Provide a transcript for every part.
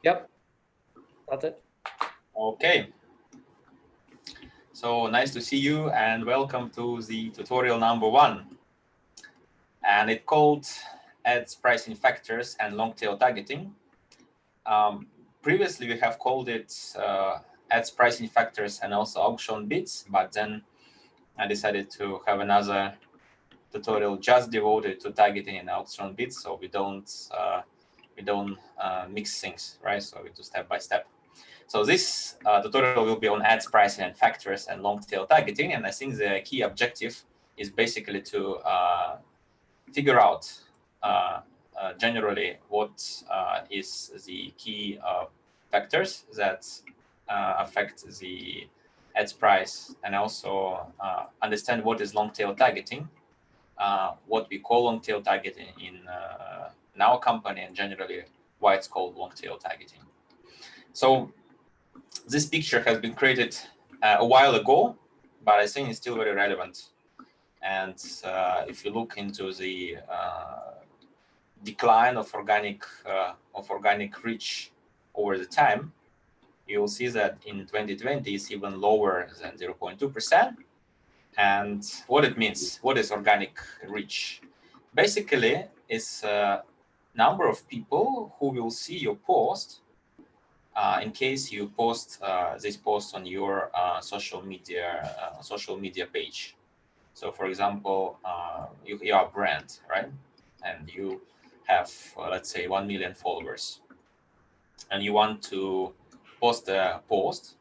Yep, that's it. Okay. So nice to see you and welcome to the tutorial number 1. And it's called Ads Pricing Factors and Long Tail Targeting. Previously, we have called it Ads Pricing Factors and also Auction Bids, but then I decided to have another tutorial just devoted to targeting and auction bids, so we don't mix things, right? So we do step by step. So this tutorial will be on ads pricing and factors and long tail targeting, and I think the key objective is basically to figure out generally what is the key factors that affect the ads price, and also understand what is long tail targeting, what we call long tail targeting in our company, and generally why it's called long tail targeting. So this picture has been created a while ago, but I think it's still very relevant. And if you look into the decline of organic reach over the time, you will see that in 2020 it's even lower than 0.2%. And what it means, what is organic reach? Basically, it's a number of people who will see your post in case you post this post on your social media page. So, for example, you are a brand, right? And you have, let's say, 1 million followers, and you want to post a post.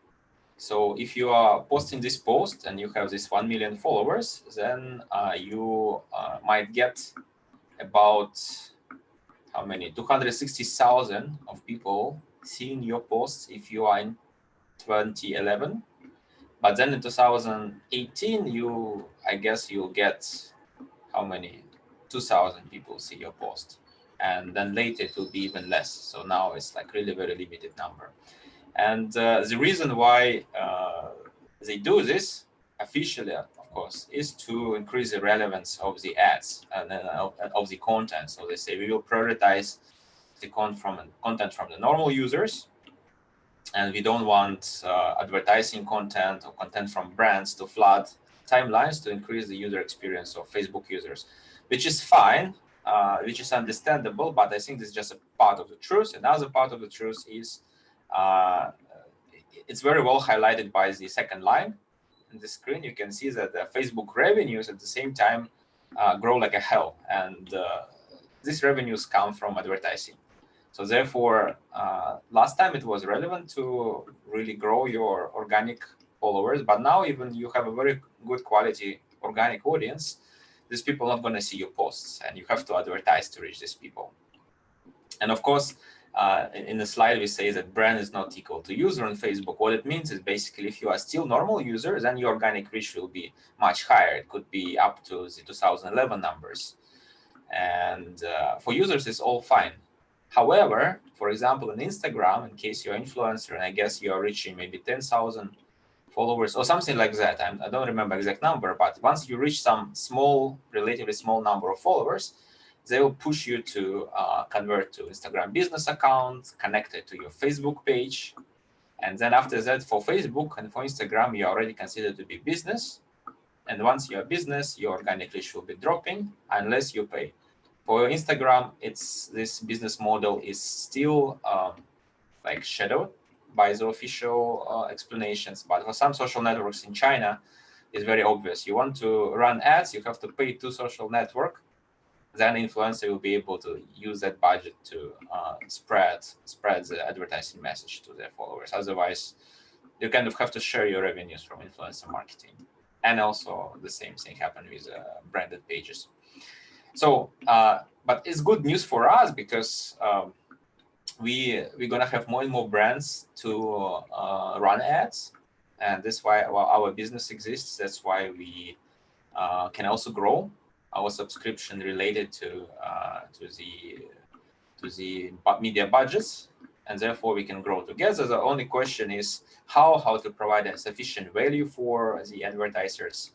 So if you are posting this post and you have this 1 million followers, then you might get about how many? 260,000 of people seeing your posts if you are in 2011. But then in 2018, I guess you'll get how many? 2,000 people see your post. And then later it will be even less. So now it's like really very limited number. And the reason why they do this officially, of course, is to increase the relevance of the ads and of the content. So they say we will prioritize the content from the normal users, and we don't want advertising content or content from brands to flood timelines to increase the user experience of Facebook users, which is fine, which is understandable, but I think this is just a part of the truth. Another part of the truth is it's very well highlighted by the second line in the screen. You can see that the Facebook revenues at the same time grow like a hell, and these revenues come from advertising. So therefore, last time it was relevant to really grow your organic followers, but now even you have a very good quality organic audience, these people are not going to see your posts, and you have to advertise to reach these people. And of course, in the slide, we say that brand is not equal to user on Facebook. What it means is basically if you are still normal user, then your organic reach will be much higher. It could be up to the 2011 numbers. And for users, it's all fine. However, for example, on Instagram, in case you're an influencer, and I guess you are reaching maybe 10,000 followers or something like that, I don't remember exact number, but once you reach some relatively small number of followers, they will push you to convert to Instagram business account, connected to your Facebook page. And then after that, for Facebook and for Instagram, you're already considered to be business. And once you're a business, your organic reach will be dropping unless you pay. For Instagram, this business model is still like shadowed by the official explanations. But for some social networks in China, it's very obvious. You want to run ads, you have to pay to social network. Then influencer will be able to use that budget to spread the advertising message to their followers. Otherwise, you kind of have to share your revenues from influencer marketing. And also the same thing happened with branded pages. So, but it's good news for us because we're gonna have more and more brands to run ads, and that's why our business exists. That's why we can also grow our subscription related to the media budgets, and therefore we can grow together. The only question is how to provide a sufficient value for the advertisers,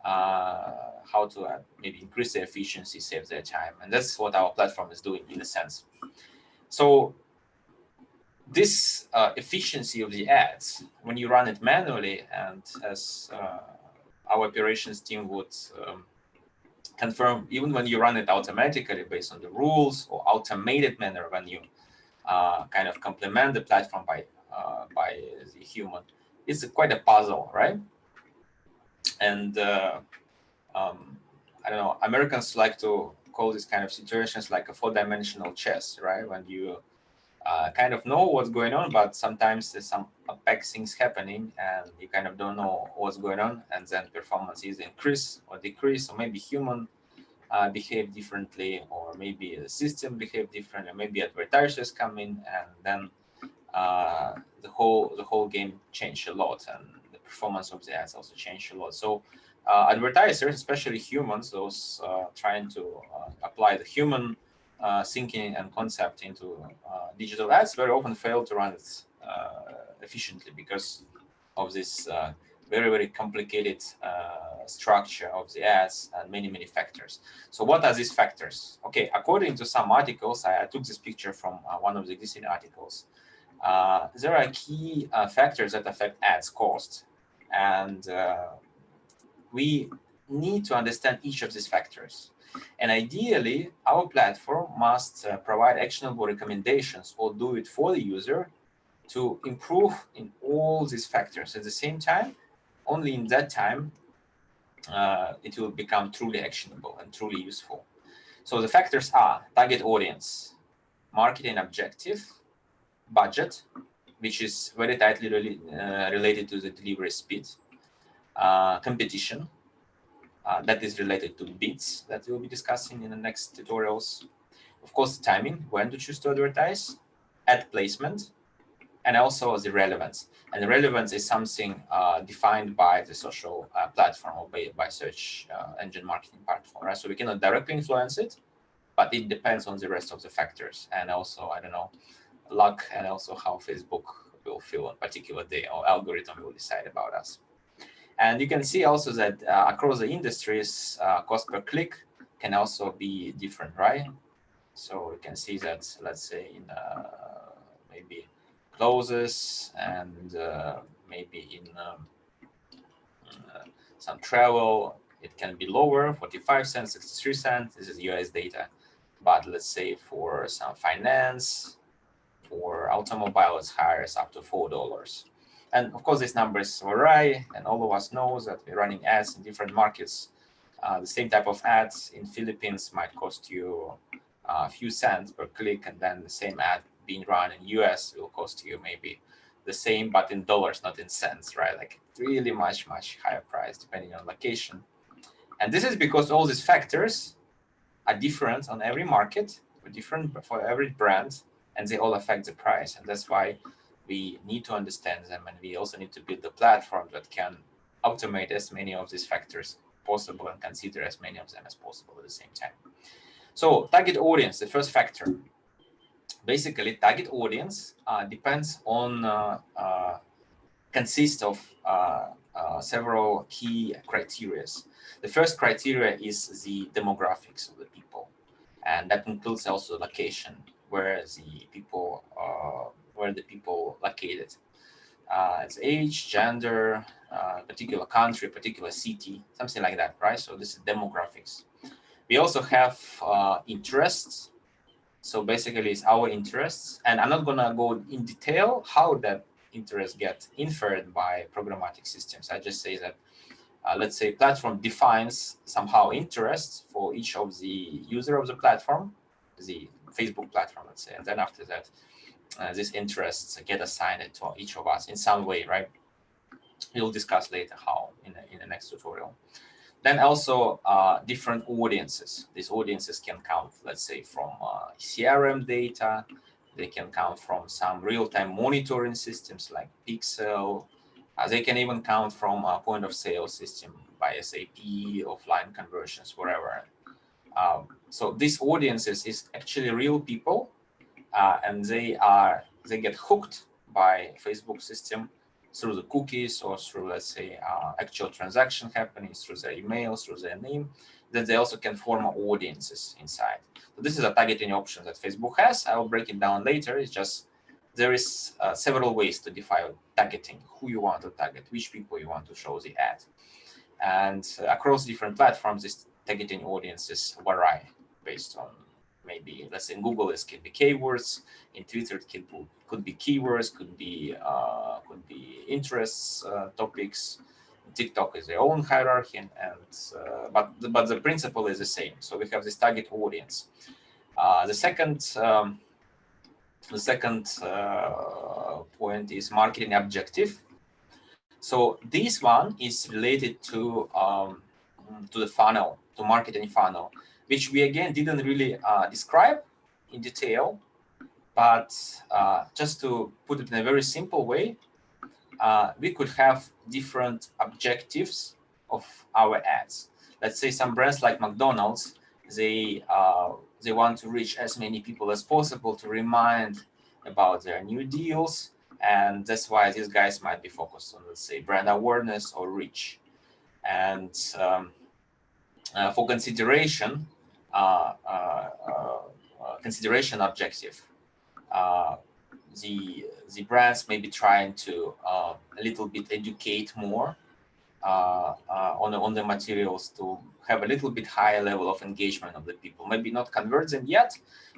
how to maybe increase their efficiency, save their time, and that's what our platform is doing in a sense. So this efficiency of the ads, when you run it manually, and as our operations team would confirm, even when you run it automatically based on the rules or automated manner, when you kind of complement the platform by the human, it's quite a puzzle, right? And I don't know, Americans like to call this kind of situations like a 4-dimensional chess, right? When you kind of know what's going on, but sometimes there's some opaque things happening and you kind of don't know what's going on, and then performance is increase or decrease, or maybe human behave differently, or maybe the system behave differently, or maybe advertisers come in, and then the whole game changed a lot, and the performance of the ads also changed a lot. So advertisers, especially humans, those trying to apply the human thinking and concept into digital ads, very often fail to run it efficiently because of this very complicated structure of the ads and many factors. So what are these factors? Okay, according to some articles, I took this picture from one of the existing articles. There are key factors that affect ads cost, and we need to understand each of these factors. And ideally, our platform must provide actionable recommendations or do it for the user to improve in all these factors at the same time. Only in that time it will become truly actionable and truly useful. So the factors are target audience, marketing objective, budget, which is very tightly related to the delivery speed, competition, that is related to bids that we'll be discussing in the next tutorials. Of course, timing, when to choose to advertise, ad placement, and also the relevance. And the relevance is something defined by the social platform or by search engine marketing platform, right? So we cannot directly influence it, but it depends on the rest of the factors. And also, I don't know, luck, and also how Facebook will feel on a particular day, or algorithm will decide about us. And you can see also that across the industries, cost per click can also be different, right? So you can see that, let's say, in maybe clothes and maybe in some travel, it can be lower, 45 cents, 63 cents. This is US data. But let's say for some finance, for automobile, it's higher, it's up to $4. And of course, these numbers vary, and all of us know that we're running ads in different markets. The same type of ads in Philippines might cost you a few cents per click, and then the same ad being run in US will cost you maybe the same, but in dollars, not in cents, right? Like really much higher price depending on location. And this is because all these factors are different on every market, different for every brand, and they all affect the price. And that's why we need to understand them, and we also need to build a platform that can automate as many of these factors possible and consider as many of them as possible at the same time. So target audience, the first factor. Basically, target audience depends on consists of several key criteria. The first criteria is the demographics of the people, and that includes also location, where the people located. It's age, gender, particular country, particular city, something like that, right? So this is demographics. We also have interests. So basically, it's our interests, and I'm not gonna go in detail how that interest get inferred by programmatic systems. I just say that, let's say, platform defines somehow interests for each of the user of the platform, the Facebook platform, let's say, and then after that, these interests get assigned to each of us in some way, right? We'll discuss later how in the next tutorial. Then also different audiences. These audiences can come, let's say, from CRM data. They can come from some real-time monitoring systems like Pixel. They can even come from a point of sale system by SAP, offline conversions, wherever. So these audiences is actually real people, and they get hooked by Facebook system through the cookies or through, let's say, actual transaction happening through their emails, through their name. Then they also can form audiences inside. So this is a targeting option that Facebook has. I will break it down later. It's just there is several ways to define targeting, who you want to target, which people you want to show the ad. And across different platforms, this targeting audiences vary based on maybe, let's say in Google, it could be keywords. In Twitter, it could be keywords, could be interests, topics. TikTok is their own hierarchy, and but the principle is the same. So we have this target audience. The second point is marketing objective. So this one is related to the funnel, to marketing funnel, which we again didn't really describe in detail, but just to put it in a very simple way, we could have different objectives of our ads. Let's say some brands like McDonald's, they want to reach as many people as possible to remind about their new deals, and that's why these guys might be focused on, let's say, brand awareness or reach. And for consideration objective, the brands may be trying to a little bit educate more on the materials to have a little bit higher level of engagement of the people. Maybe not convert them yet,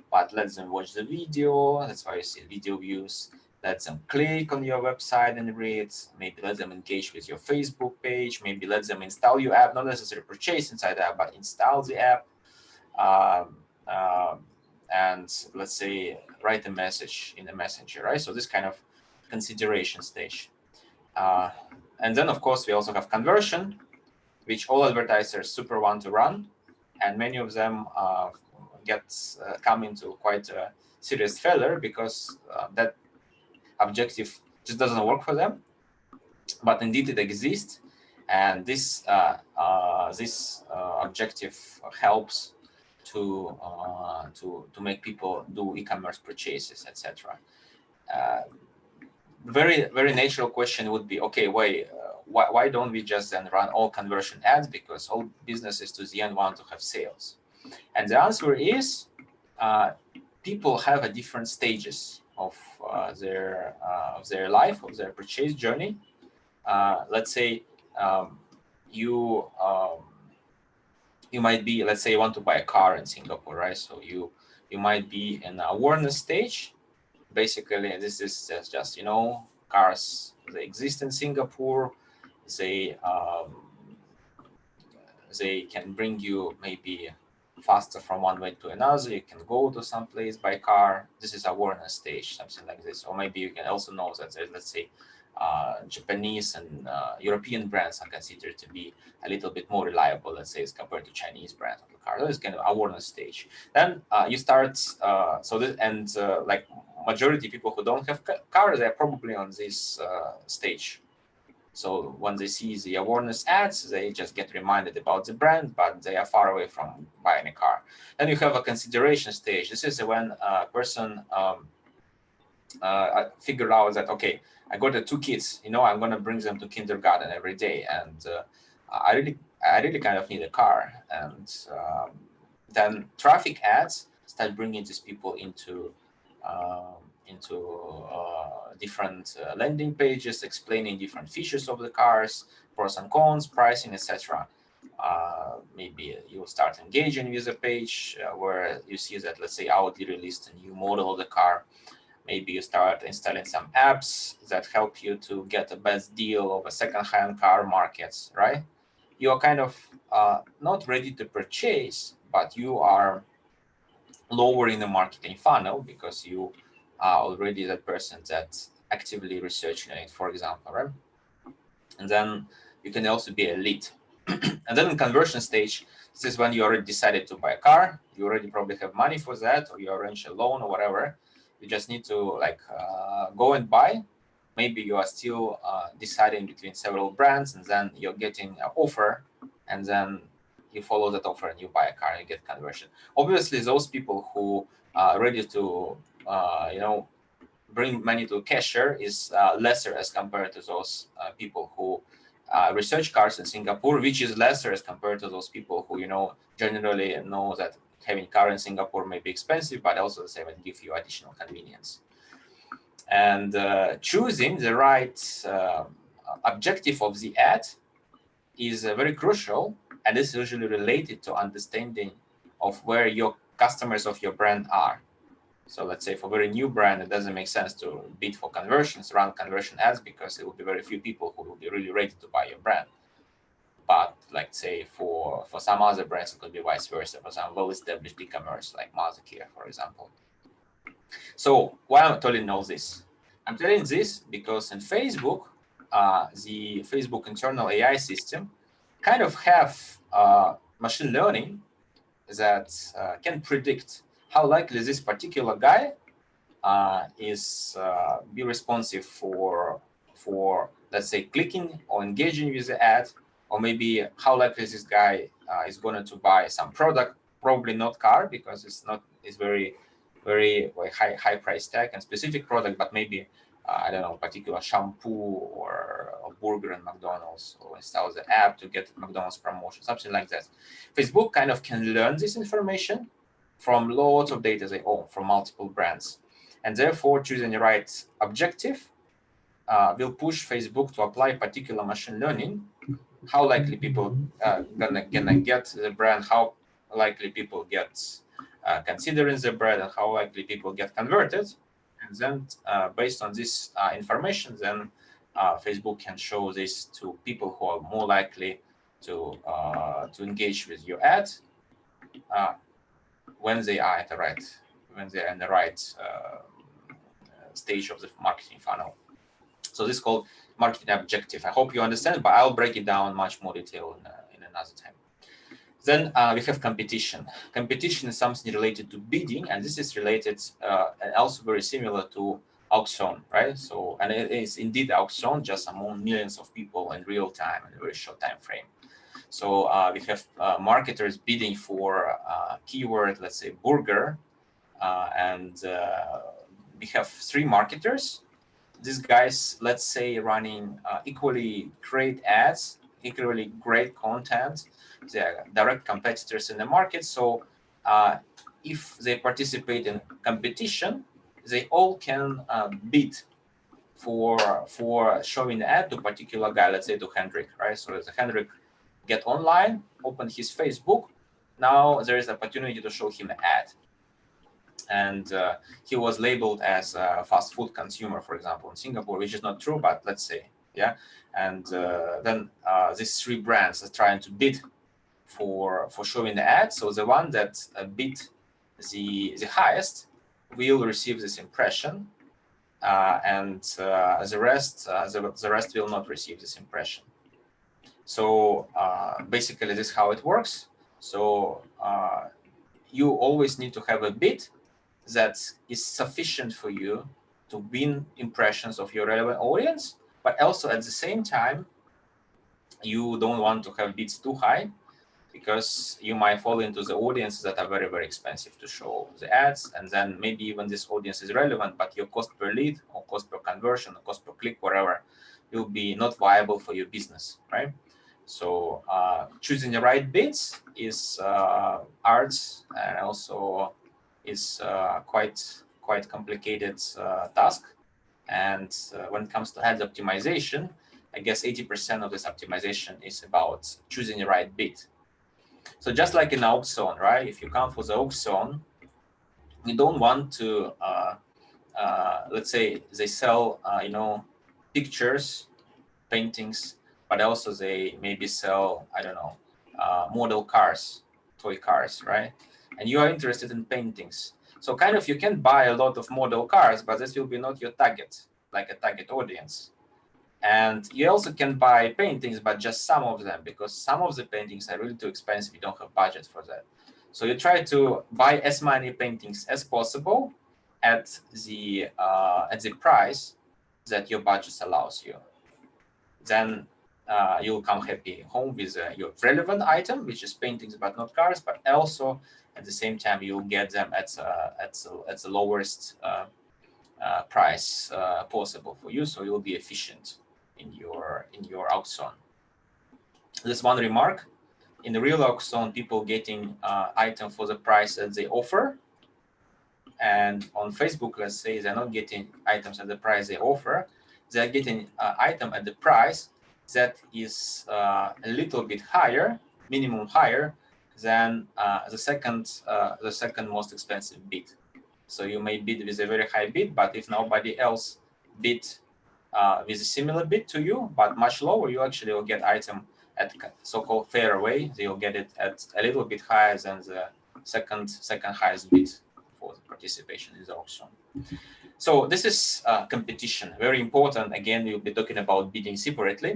but let them watch the video. That's why you see video views. Let them click on your website and read. Maybe let them engage with your Facebook page. Maybe let them install your app, not necessarily purchase inside the app, but install the app. And let's say write a message in the messenger, right? So this kind of consideration stage. And then, of course, we also have conversion, which all advertisers super want to run, and many of them come into quite a serious failure because that objective just doesn't work for them. But indeed, it exists, and this objective helps to make people do e-commerce purchases, etc. Very natural question would be, okay, why don't we just then run all conversion ads, because all businesses to the end want to have sales? And the answer is people have a different stages of their life, of their purchase journey. Let's say you might be, let's say you want to buy a car in Singapore, right? So you might be in the awareness stage. Basically, this is just cars, they exist in Singapore. They can bring you maybe faster from one way to another. You can go to some place by car. This is awareness stage, something like this. Or maybe you can also know that there's, let's say, Japanese and European brands are considered to be a little bit more reliable, let's say, as compared to Chinese brands of the car. That is kind of awareness stage. Then you start, like majority people who don't have cars, they're probably on this stage. So when they see the awareness ads, they just get reminded about the brand, but they are far away from buying a car. Then you have a consideration stage. This is when a person figured out that, okay, I got the 2 kids, I'm going to bring them to kindergarten every day, and I really kind of need a car. And then traffic ads start bringing these people into different landing pages, explaining different features of the cars, pros and cons, pricing, etc. Maybe you'll start engaging with a page where you see that, let's say, Audi released a new model of the car. Maybe you start installing some apps that help you to get the best deal of a second-hand car markets, right? You're kind of not ready to purchase, but you are lowering the marketing funnel because you are already that person that's actively researching it, for example, right? And then you can also be a lead. And then in conversion stage, this is when you already decided to buy a car. You already probably have money for that, or you arrange a loan or whatever. You just need to go and buy. Maybe you are still deciding between several brands, and then you're getting an offer, and then you follow that offer and you buy a car and you get conversion. Obviously, those people who are ready to bring money to a cashier is lesser as compared to those people who research cars in Singapore, which is lesser as compared to those people who generally know that having car in Singapore may be expensive, but also the same and give you additional convenience. And choosing the right objective of the ad is very crucial, and is usually related to understanding of where your customers of your brand are. So let's say for a very new brand, it doesn't make sense to bid for conversions, run conversion ads, because it will be very few people who will be really ready to buy your brand. But like say for some other brands, it could be vice versa. For some well-established e-commerce like Mothercare, for example. So why am I telling all this? I'm telling this because in Facebook, the Facebook internal AI system kind of have machine learning that can predict how likely this particular guy is be responsive for let's say clicking or engaging with the ad, or maybe how likely this guy is going to buy some product, probably not car because it's very high price tag and specific product, but maybe I don't know, particular shampoo or a burger in McDonald's, or install the app to get McDonald's promotion, something like that. Facebook kind of can learn this information from lots of data they own from multiple brands. And therefore, choosing the right objective will push Facebook to apply particular machine learning. How likely people gonna get the brand? How likely people get considering the brand, and how likely people get converted? And then, based on this information, then Facebook can show this to people who are more likely to engage with your ad when they are in the right stage of the marketing funnel. So this is called marketing objective. I hope you understand, but I'll break it down much more detail in another time. Then we have competition. Competition is something related to bidding, and this is related and also very similar to auction, right? So, and it is indeed auction, just among millions of people in real time in a very short time frame. So we have marketers bidding for keyword, let's say burger, and we have 3 marketers. These guys, let's say, running equally great ads, equally great content. They're direct competitors in the market. So if they participate in competition, they all can bid for showing the ad to a particular guy, let's say to Hendrik, right? So as Hendrik get online, open his Facebook, now there is opportunity to show him an ad. And he was labeled as a fast food consumer, for example, in Singapore, which is not true, but let's say, yeah. And then these 3 brands are trying to bid for showing the ad. So the one that bid the highest will receive this impression, and the rest will not receive this impression. So basically, this is how it works. So you always need to have a bid that is sufficient for you to win impressions of your relevant audience, but also at the same time, you don't want to have bids too high, because you might fall into the audiences that are very, very expensive to show the ads. And then maybe even this audience is relevant, but your cost per lead or cost per conversion or cost per click, whatever, will be not viable for your business, right? So choosing the right bids is arts, and also is quite complicated task. And when it comes to ads optimization, I guess 80% of this optimization is about choosing the right bid. So just like in auction, right? If you come for the auction, you don't want to, let's say they sell, pictures, paintings, but also they maybe sell, I don't know, model cars, toy cars, right? And you are interested in paintings. So kind of you can buy a lot of model cars, but this will be not your target, like a target audience. And you also can buy paintings, but just some of them, because some of the paintings are really too expensive. You don't have budget for that. So you try to buy as many paintings as possible at the price that your budget allows you. Then you'll come happy home with your relevant item, which is paintings but not cars. But also at the same time, you'll get them at the lowest price possible for you. So you'll be efficient in your auction. This one remark: in the real auction, people getting item for the price that they offer, and on Facebook, let's say, they're not getting items at the price they offer. They're getting item at the price that is a little bit higher, minimum higher than the second most expensive bid. So you may bid with a very high bid, but if nobody else bid with a similar bid to you, but much lower, you actually will get item at so-called fair way. You'll get it at a little bit higher than the second highest bid for the participation in the auction. So this is competition, very important. Again, you'll be talking about bidding separately.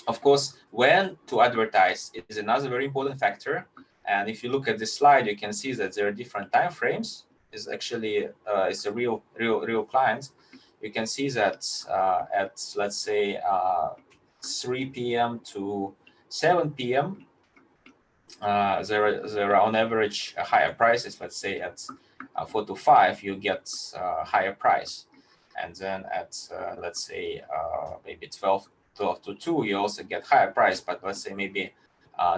Of course, when to advertise is another very important factor. And if you look at this slide, you can see that there are different time frames. It's actually it's a real client. You can see that at, let's say, 3 p.m. to 7 p.m. There are on average higher prices. Let's say at 4 to 5, you get higher price, and then at let's say maybe 12 to 2, you also get higher price. But let's say maybe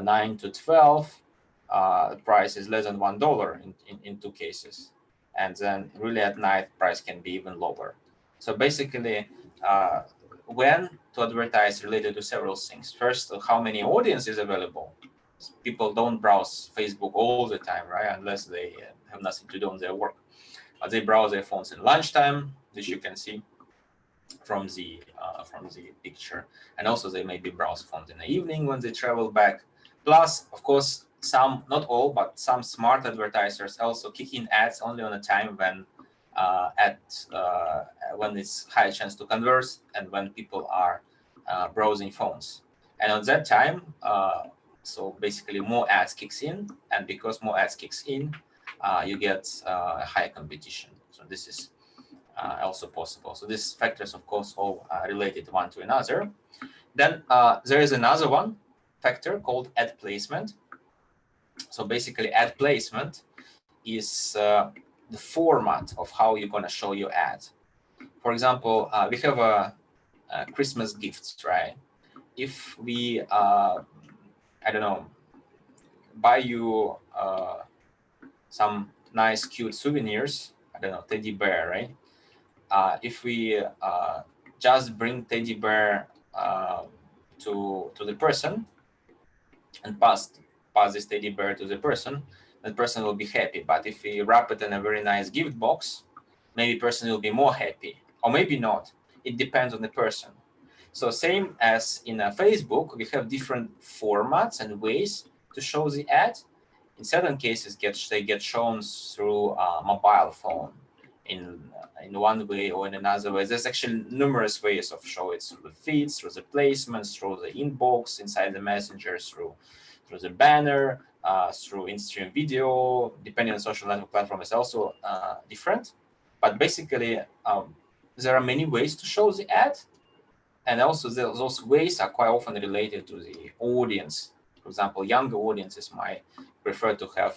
9 to 12, the price is less than $1 in two cases, and then really at night price can be even lower. So basically, when to advertise related to several things. First, how many audience is available. People don't browse Facebook all the time, right? Unless they have nothing to do on their work. They browse their phones in lunchtime, which you can see from the picture, and also they maybe browse phones in the evening when they travel back. Plus, of course, some, not all, but some smart advertisers also kick in ads only on a time when when it's high chance to convert and when people are browsing phones. And at that time, so basically more ads kicks in, and because more ads kicks in, you get high competition. So this is also possible. So these factors, of course, all related one to another. Then there is another one factor called ad placement. So basically, ad placement is the format of how you're going to show your ad. For example, we have a Christmas gifts, right? If we, I don't know, buy you some nice, cute souvenirs, I don't know, teddy bear, right? If we just bring teddy bear to the person and pass this teddy bear to the person, that person will be happy. But if we wrap it in a very nice gift box, maybe person will be more happy, or maybe not. It depends on the person. So same as in Facebook, we have different formats and ways to show the ad. In certain cases, they get shown through a mobile phone in one way or in another way. There's actually numerous ways of showing it, through the feeds, through the placements, through the inbox, inside the messenger, through the banner, through in-stream video. Depending on social network platform is also different. But basically, there are many ways to show the ad. And also those ways are quite often related to the audience. For example, younger audiences might prefer to have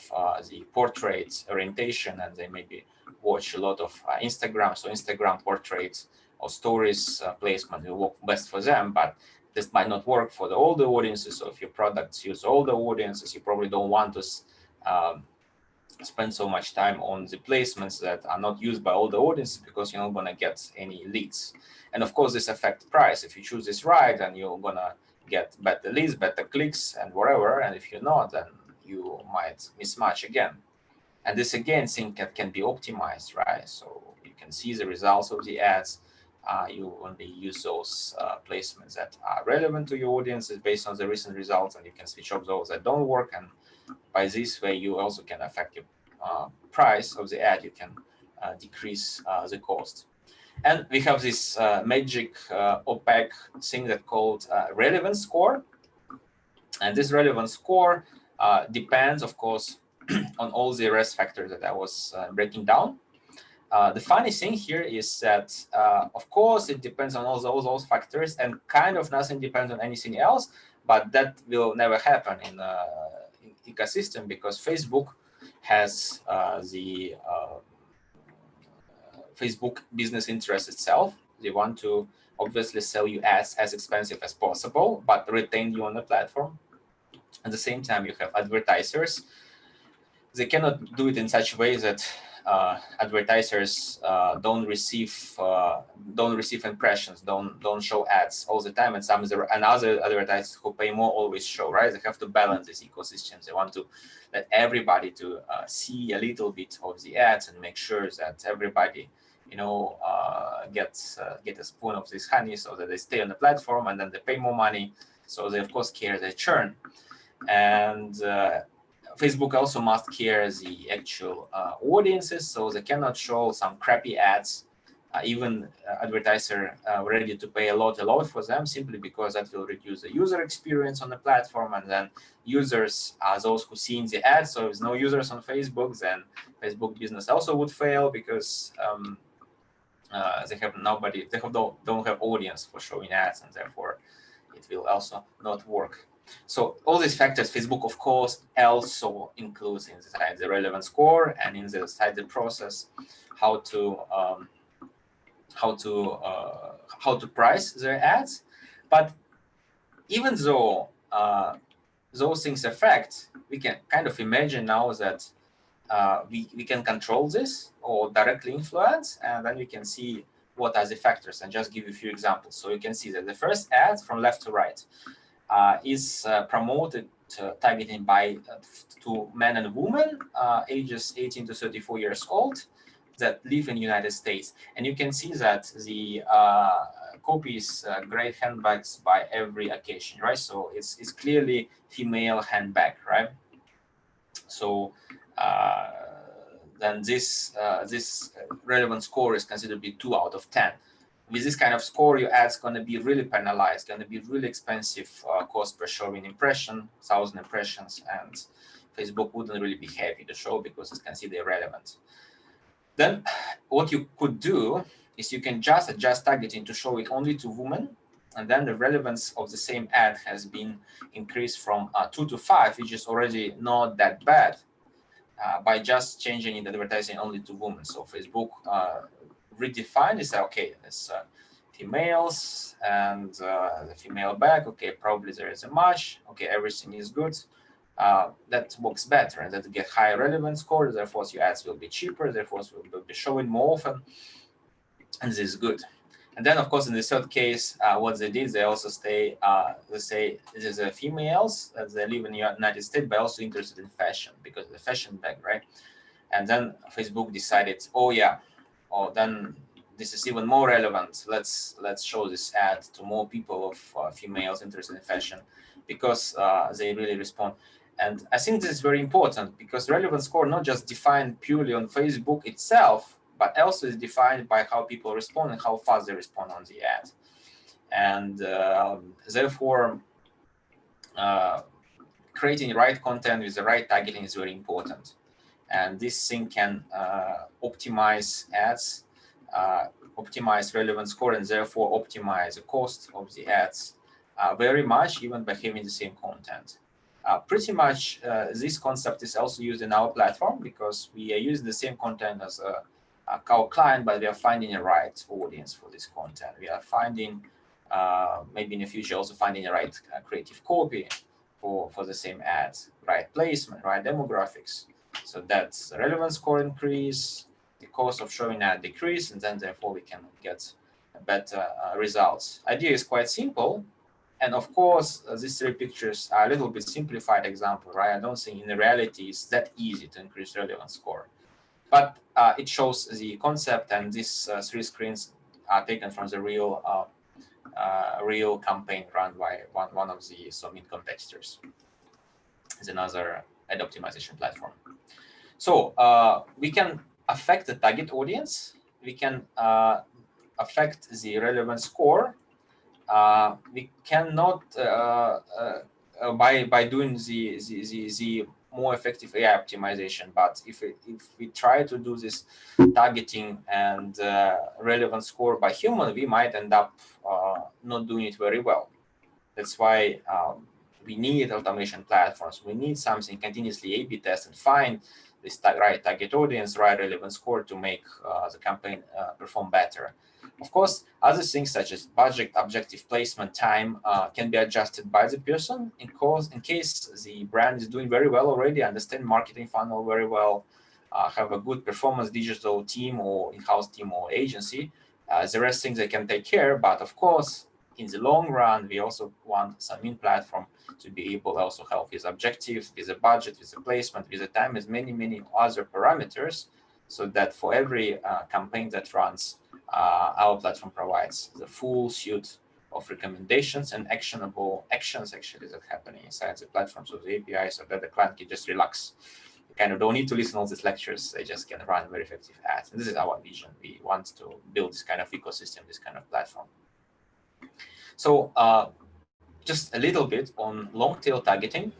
the portrait orientation, and they maybe watch a lot of Instagram. So Instagram portraits or stories placement will work best for them, but this might not work for the older audiences. So if your products use older audiences, you probably don't want to spend so much time on the placements that are not used by older audiences, because you're not going to get any leads. And of course, this affects price. If you choose this right, then you're going to get better leads, better clicks, and whatever. And if you're not, then you might mismatch again. And this, again, thing can be optimized, right? So you can see the results of the ads. You only use those placements that are relevant to your audiences based on the recent results, and you can switch off those that don't work. And by this way, you also can affect your price of the ad. You can decrease the cost. And we have this magic opaque thing that called relevance score. And this relevance score depends, of course, on all the rest factors that I was breaking down. The funny thing here is that, of course, it depends on all those factors, and kind of nothing depends on anything else. But that will never happen in ecosystem, because Facebook has the Facebook business interest itself. They want to obviously sell you ads as expensive as possible, but retain you on the platform. At the same time, you have advertisers. They cannot do it in such a way that advertisers don't receive impressions, don't show ads all the time, and other advertisers who pay more always show, right? They have to balance this ecosystem. They want to let everybody to see a little bit of the ads and make sure that everybody, get a spoon of this honey, so that they stay on the platform, and then they pay more money. So they of course care they churn, and Facebook also must care the actual audiences, so they cannot show some crappy ads, even advertiser ready to pay a lot for them, simply because that will reduce the user experience on the platform, and then users are those who see the ads. So if there's no users on Facebook, then Facebook business also would fail, because they have nobody, don't have audience for showing ads, and therefore it will also not work. So all these factors, Facebook, of course, also includes inside the relevance score and inside the process how to price their ads. But even though those things affect, we can kind of imagine now that we can control this or directly influence, and then we can see what are the factors, and just give you a few examples. So you can see that the first ad from left to right is promoted targeting to men and women ages 18 to 34 years old that live in the United States. And you can see that the copies great handbags by every occasion, right? So it's clearly female handbag, right? So then this relevant score is considered to be 2 out of 10. With this kind of score, your ad's going to be really penalized, going to be really expensive cost per showing impression, 1,000 impressions, and Facebook wouldn't really be happy to show because it's considered irrelevant. Then what you could do is you can just adjust targeting to show it only to women, and then the relevance of the same ad has been increased from 2 to 5, which is already not that bad, by just changing the advertising only to women. So Facebook redefined is okay, it's females and the female bag. Okay, probably there is a match. Okay, everything is good. That works better, and that get higher relevance score. Therefore, your ads will be cheaper. Therefore, will be showing more often, and this is good. And then, of course, in the third case, what they did, they also say this is females that they live in the United States, but also interested in fashion because of the fashion bag, right? And then Facebook decided, then this is even more relevant. Let's show this ad to more people of females interested in fashion, because they really respond. And I think this is very important, because relevance score not just defined purely on Facebook itself, but also is defined by how people respond and how fast they respond on the ad. And therefore, creating the right content with the right targeting is very important. And this thing can optimize ads, optimize relevance score, and therefore optimize the cost of the ads very much, even by having the same content. Pretty much this concept is also used in our platform, because we are using the same content as our client, but we are finding the right audience for this content. We are finding, maybe in the future, also finding the right creative copy for the same ads, right placement, right demographics. So that's the relevance score increase, the cost of showing ad decrease, and then therefore we can get better results. Idea is quite simple. And of course, these 3 pictures are a little bit simplified example, right? I don't think in the reality it's that easy to increase relevance score. But it shows the concept, and these 3 screens are taken from the real campaign run by one of the Summit competitors. It's another ad optimization platform. So we can affect the target audience. We can affect the relevance score. We cannot by doing the more effective AI optimization. But if we try to do this targeting and relevance score by human, we might end up not doing it very well. That's why we need automation platforms. We need something continuously A/B test and find this right target audience, right relevance score to make the campaign perform better. Of course, other things such as budget, objective placement, time can be adjusted by the person in case the brand is doing very well already, understand marketing funnel very well, have a good performance digital team or in-house team or agency, the rest things they can take care. But of course, in the long run, we also want some in-platform to be able to also help with objectives, with the budget, with the placement, with the time, with many other parameters, so that for every campaign that runs, our platform provides the full suite of recommendations and actionable actions actually that happening inside the platform, so the API, so that the client can just relax. They kind of don't need to listen to all these lectures. They just can run very effective ads. And this is our vision. We want to build this kind of ecosystem, this kind of platform. So just a little bit on long tail targeting.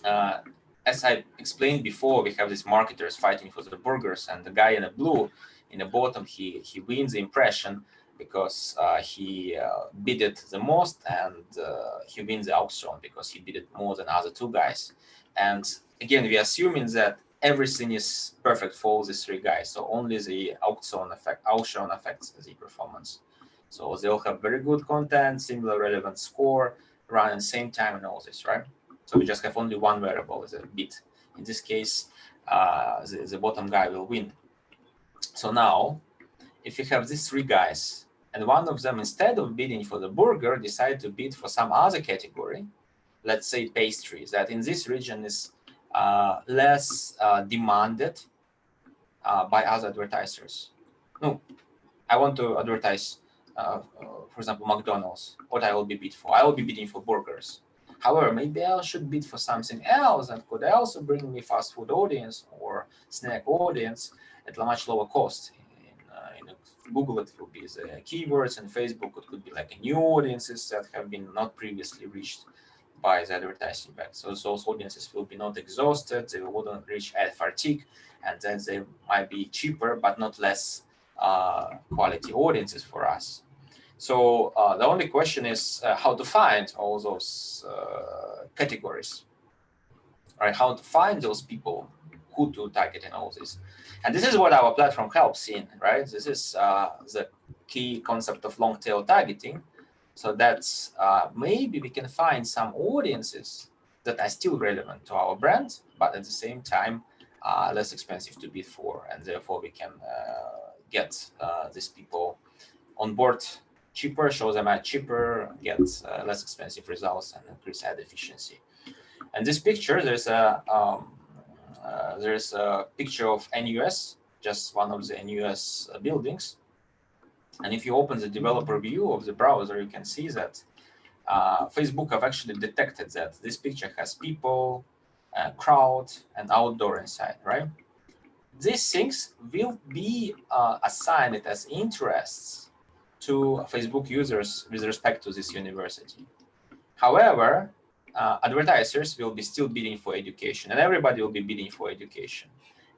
As I explained before, we have these marketers fighting for the burgers, and the guy in the blue in the bottom, he wins the impression because he bid it the most, and he wins the auction because he bid it more than other two guys. And again, we are assuming that everything is perfect for all these three guys, so only the auction affects the performance. So they all have very good content, similar relevant score, run at the same time, and all this, right? So we just have only one variable as a bid. In this case, the bottom guy will win. So now, if you have these three guys, and one of them, instead of bidding for the burger, decide to bid for some other category, let's say pastries, that in this region is less demanded by other advertisers. No, I want to advertise, for example, McDonald's. What I will be bid for? I will be bidding for burgers. However, maybe I should bid for something else that could also bring me fast food audience or snack audience at a much lower cost. In Google, it will be the keywords, and Facebook, it could be like new audiences that have been not previously reached by the advertising back. So those audiences will be not exhausted, they wouldn't reach ad fatigue, and then they might be cheaper but not less quality audiences for us. So the only question is how to find all those categories, right? How to find those people, who to target and all this. And this is what our platform helps in, right? This is the key concept of long tail targeting. So that's maybe we can find some audiences that are still relevant to our brand, but at the same time less expensive to bid for, and therefore we can get these people on board cheaper, show them ad cheaper, get less expensive results, and increase ad efficiency. And this picture, there's a picture of NUS, just one of the NUS buildings. And if you open the developer view of the browser, you can see that Facebook have actually detected that this picture has people, crowd, and outdoor inside, right? These things will be assigned as interests to Facebook users with respect to this university. However, advertisers will be still bidding for education, and everybody will be bidding for education.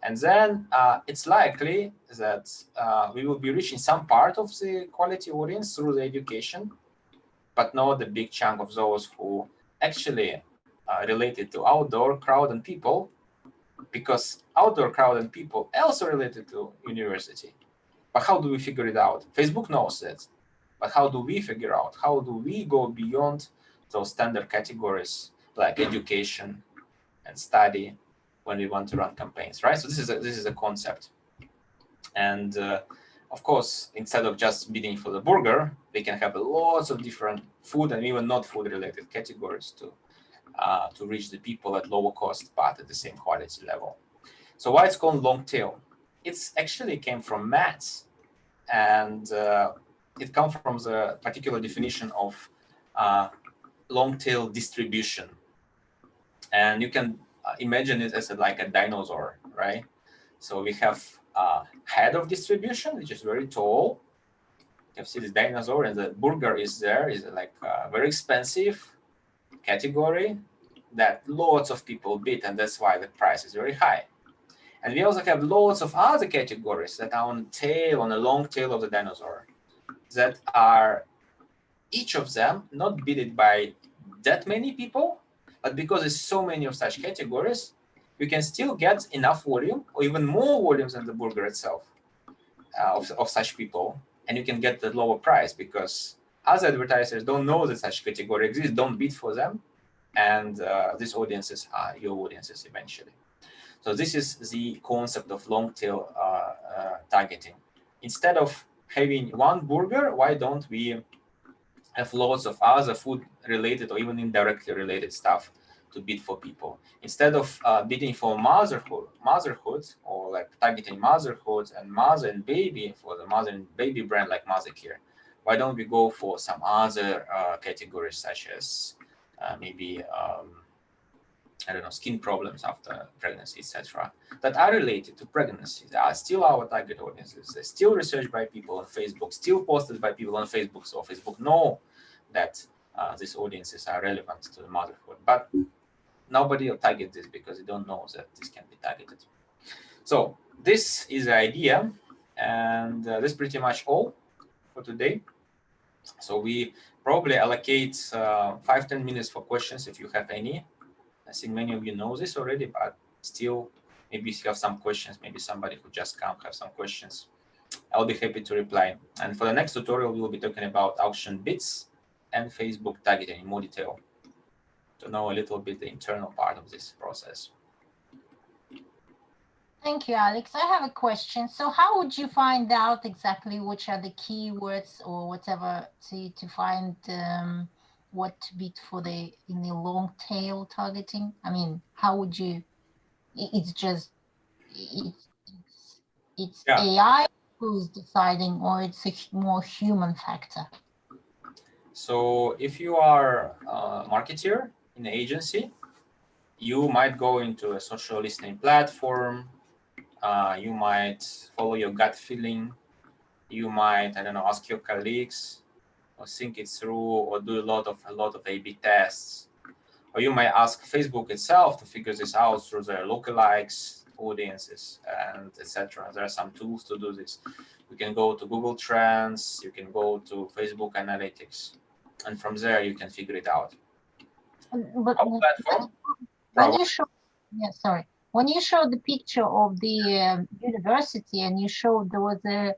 And then it's likely that we will be reaching some part of the quality audience through the education, but not the big chunk of those who actually related to outdoor crowd and people, because outdoor crowd and people also related to university. But how do we figure it out? Facebook knows that, but how do we figure out? How do we go beyond those standard categories like education and study when we want to run campaigns, right? So this is a concept. And of course, instead of just bidding for the burger, we can have lots of different food and even not food related categories to reach the people at lower cost, but at the same quality level. So why it's called long tail? It's actually came from maths, and it comes from the particular definition of long tail distribution. And you can imagine it as like a dinosaur, right? So we have a head of distribution, which is very tall. You can see this dinosaur, and the burger is like a very expensive category that lots of people bid, and that's why the price is very high. And we also have lots of other categories that are on the long tail of the dinosaur, that are each of them not bidded by that many people, but because there's so many of such categories, we can still get enough volume, or even more volumes than the burger itself, of such people, and you can get the lower price because other advertisers don't know that such category exists, don't bid for them, and these audiences are your audiences eventually. So this is the concept of long tail targeting. Instead of having one burger, why don't we have lots of other food related or even indirectly related stuff to bid for people? Instead of bidding for motherhood or like targeting motherhood and mother and baby for the mother and baby brand like Mother Care, why don't we go for some other categories such as maybe I don't know, skin problems after pregnancy, etc., that are related to pregnancy. They are still our target audiences. They're still researched by people on Facebook, still posted by people on Facebook. So Facebook know that these audiences are relevant to the motherhood, but nobody will target this because they don't know that this can be targeted. So this is the idea, and that's pretty much all for today. So we probably allocate 5-10 minutes for questions if you have any. I think many of you know this already, but still, maybe if you have some questions, maybe somebody who just come have some questions, I'll be happy to reply. And for the next tutorial, we will be talking about auction bids and Facebook targeting in more detail to know a little bit the internal part of this process. Thank you, Alex. I have a question. So how would you find out exactly which are the keywords or whatever to find what to bid for in the long tail targeting? I mean, how would you? It's just it's AI who's deciding, or it's a more human factor? So if you are a marketer in an agency, you might go into a social listening platform. You might follow your gut feeling. You might, I don't know, ask your colleagues or think it through or do a lot of A/B tests. Or you might ask Facebook itself to figure this out through their lookalikes, audiences, and etc. There are some tools to do this. You can go to Google Trends, you can go to Facebook Analytics, and from there you can figure it out. But our platform, when you show, yeah, sorry, when you showed the picture of the university and you showed there was the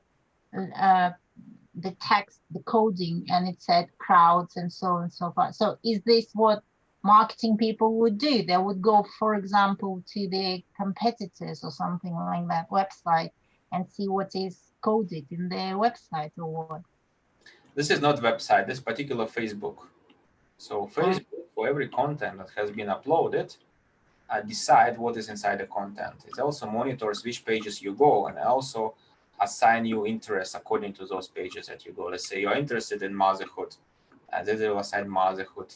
text, the coding, and it said crowds and so on and so forth. So is this what marketing people would do? They would go, for example, to their competitors or something like that website and see what is coded in their website or what? This is not website, this particular Facebook. So Facebook, for every content that has been uploaded, decide what is inside the content. It also monitors which pages you go and also assign you interest according to those pages that you go. Let's say you're interested in motherhood, and then they will assign motherhood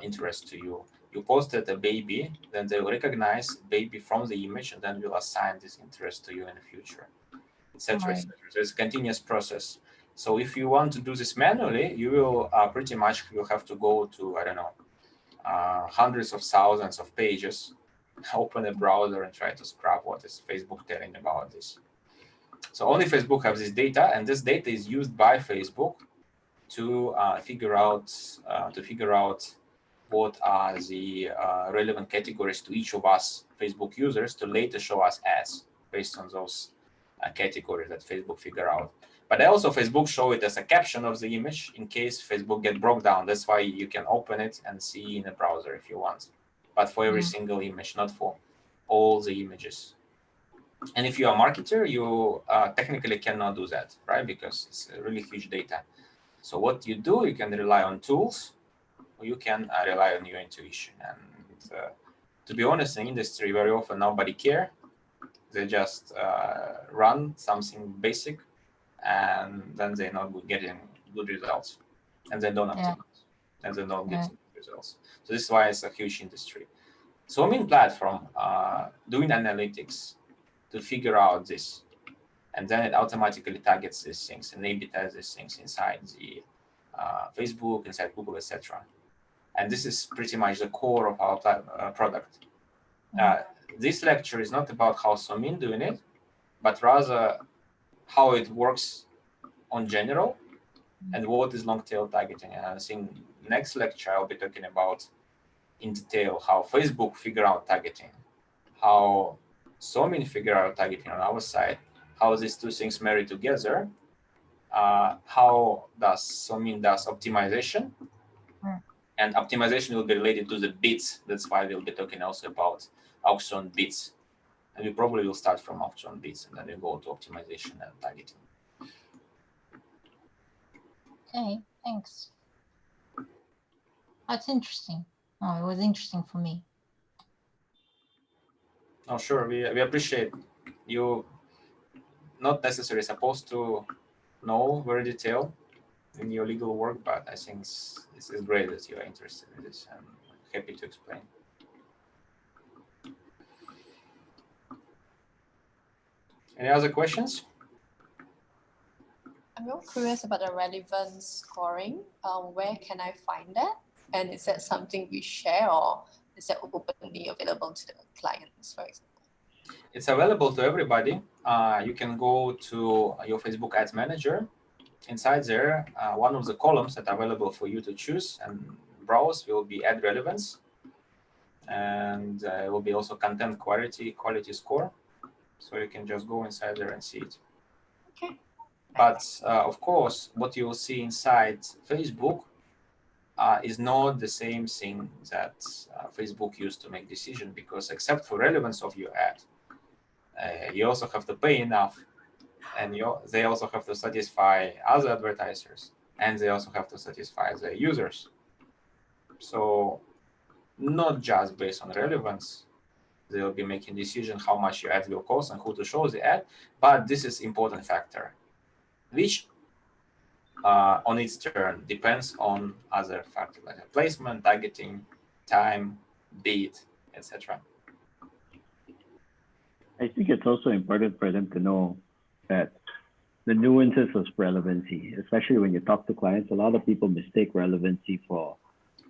interest to you. You posted a baby, then they will recognize baby from the image, and then will assign this interest to you in the future, etc. Right. So it's a continuous process. So if you want to do this manually, you will pretty much you'll have to go to, I don't know, hundreds of thousands of pages, open a browser and try to scrap what is Facebook telling about this. So only Facebook has this data, and this data is used by Facebook to figure out what are the relevant categories to each of us Facebook users to later show us ads based on those categories that Facebook figure out. But also Facebook show it as a caption of the image in case Facebook get broke down. That's why you can open it and see in a browser if you want, but for every single image, not for all the images. And if you're a marketer, you technically cannot do that, right? Because it's really huge data. So what you do, you can rely on tools, or you can rely on your intuition. And to be honest, in industry, very often nobody care. They just run something basic, and then they're not getting good results, and they don't optimize, and they don't get results. So this is why it's a huge industry. So I'm in platform doing analytics to figure out this, and then it automatically targets these things and A/B tests these things inside the Facebook, inside Google, etc. And this is pretty much the core of our product. This lecture is not about how Somin doing it, but rather how it works on general and what is long tail targeting. And I think next lecture I'll be talking about in detail how Facebook figure out targeting, how Somin figure out targeting on our side, how these two things marry together, how does Somin does optimization, and optimization will be related to the bids. That's why we'll be talking also about auction bids And we probably will start from upturn bits, and then we go to optimization and targeting. Okay, thanks. That's interesting. Oh, it was interesting for me. Oh, sure. We appreciate you not necessarily supposed to know very detailed in your legal work, but I think this is great that you are interested in this, and happy to explain. Any other questions? I'm real curious about the relevance scoring. Where can I find that? And is that something we share, or is that openly available to the clients, for example? It's available to everybody. You can go to your Facebook Ads Manager. Inside there, one of the columns that are available for you to choose and browse will be ad relevance. And it will be also content quality score. So you can just go inside there and see it. Okay. But of course, what you will see inside Facebook is not the same thing that Facebook used to make decision, because except for relevance of your ad, you also have to pay enough, and they also have to satisfy other advertisers, and they also have to satisfy their users. So not just based on relevance, they will be making decision how much your ad will cost and who to show the ad, but this is important factor, which on its turn depends on other factors like placement, targeting, time, bid, etc. I think it's also important for them to know that the nuances of relevancy, especially when you talk to clients, a lot of people mistake relevancy for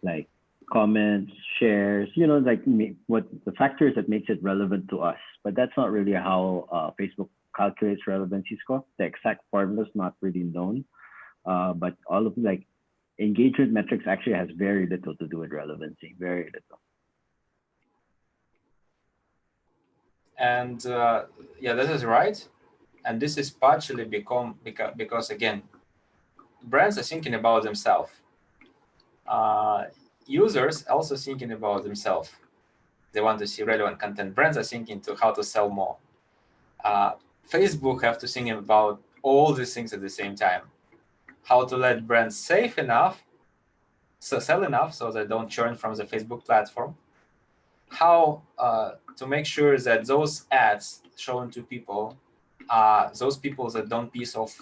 like comments, shares, you know, like what the factors that makes it relevant to us. But that's not really how Facebook calculates relevancy score. The exact formula is not really known, but all of like engagement metrics actually has very little to do with relevancy, very little. And yeah, this is right. And this is partially because again, brands are thinking about themselves. Users also thinking about themselves. They want to see relevant content. Brands are thinking to how to sell more. Facebook have to think about all these things at the same time. How to let brands sell enough so they don't churn from the Facebook platform. How to make sure that those ads shown to people are those people that don't piss off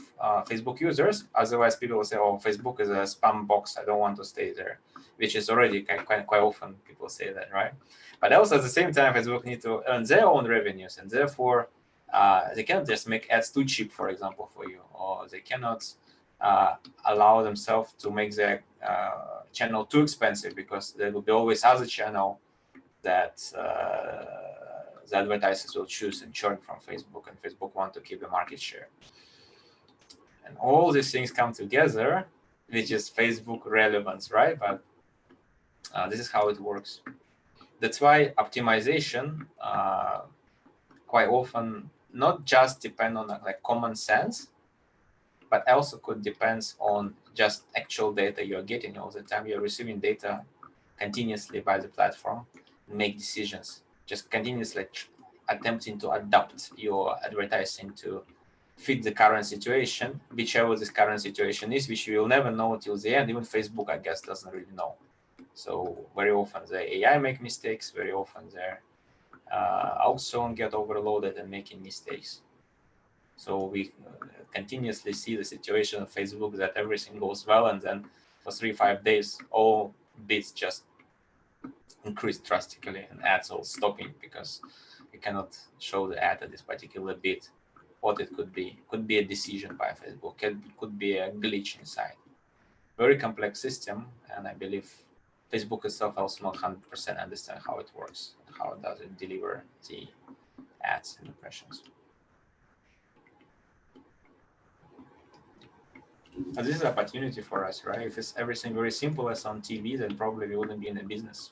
Facebook users. Otherwise, people will say, "Oh, Facebook is a spam box. I don't want to stay there," which is already quite often people say that, right? But also at the same time, Facebook need to earn their own revenues, and therefore they cannot just make ads too cheap, for example, for you, or they cannot allow themselves to make their channel too expensive, because there will be always other channel that the advertisers will choose and churn from Facebook, and Facebook want to keep the market share. And all these things come together, which is Facebook relevance, right? But this is how it works. That's why optimization quite often not just depend on like common sense, but also could depend on just actual data you're getting all the time. You're receiving data continuously by the platform, make decisions, just continuously attempting to adapt your advertising to fit the current situation, whichever this current situation is, which you will never know till the end. Even Facebook, I guess, doesn't really know. So very often the AI make mistakes, very often their also get overloaded and making mistakes. So we continuously see the situation of Facebook that everything goes well, and then for 3-5 days, all bits just increase drastically and ads all stopping because you cannot show the ad at this particular bit. What it could be a decision by Facebook, it could be a glitch inside. Very complex system, and I believe Facebook itself also not 100% understand how it works, how does it deliver the ads and impressions. And this is an opportunity for us, right? If it's everything very simple as on TV, then probably we wouldn't be in the business.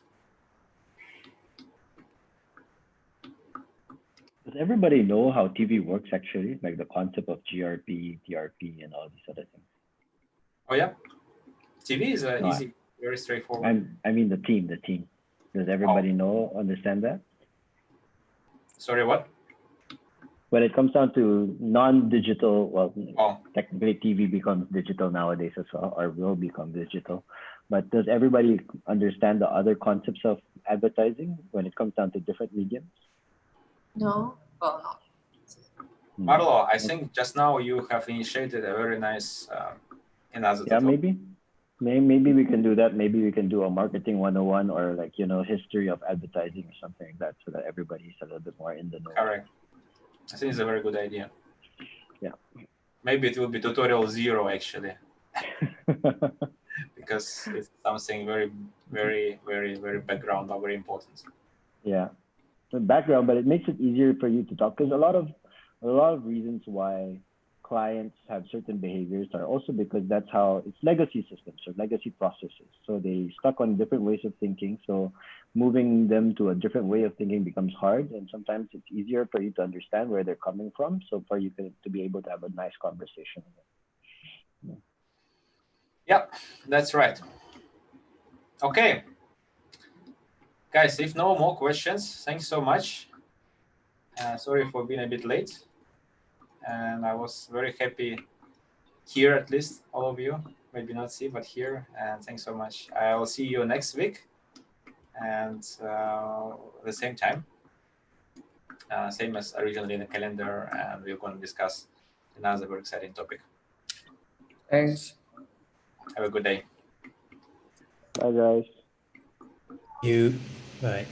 Does everybody know how TV works actually? Like the concept of GRP, DRP, and all these other things? Oh yeah, TV is easy, very straightforward. I mean the team. Does everybody understand that? Sorry, what? when it comes down to non-digital, well, Oh, technically TV becomes digital nowadays as well, or will become digital. But does everybody understand the other concepts of advertising when it comes down to different mediums? No? Well, no. Marlo, I think just now you have initiated a very nice another Yeah, tutorial. maybe we can do that. Maybe we can do a marketing 101 or like, history of advertising or something like that so that everybody's a little bit more in the know. Correct. I think it's a very good idea. Yeah. Maybe it will be tutorial 0 actually, because it's something very, very, very, very background, but very important. Yeah. The background, but it makes it easier for you to talk because a lot of reasons why clients have certain behaviors are also because that's how it's legacy systems or legacy processes. So they stuck on different ways of thinking. So moving them to a different way of thinking becomes hard. And sometimes it's easier for you to understand where they're coming from. So for you to be able to have a nice conversation. Yeah, that's right. Okay. Guys, if no more questions, thanks so much. Sorry for being a bit late. And I was very happy here, at least, all of you. Maybe not see, but here. And thanks so much. I will see you next week. And the same time. Same as originally in the calendar. And we're going to discuss another very exciting topic. Thanks. Have a good day. Bye, guys. You. Bye.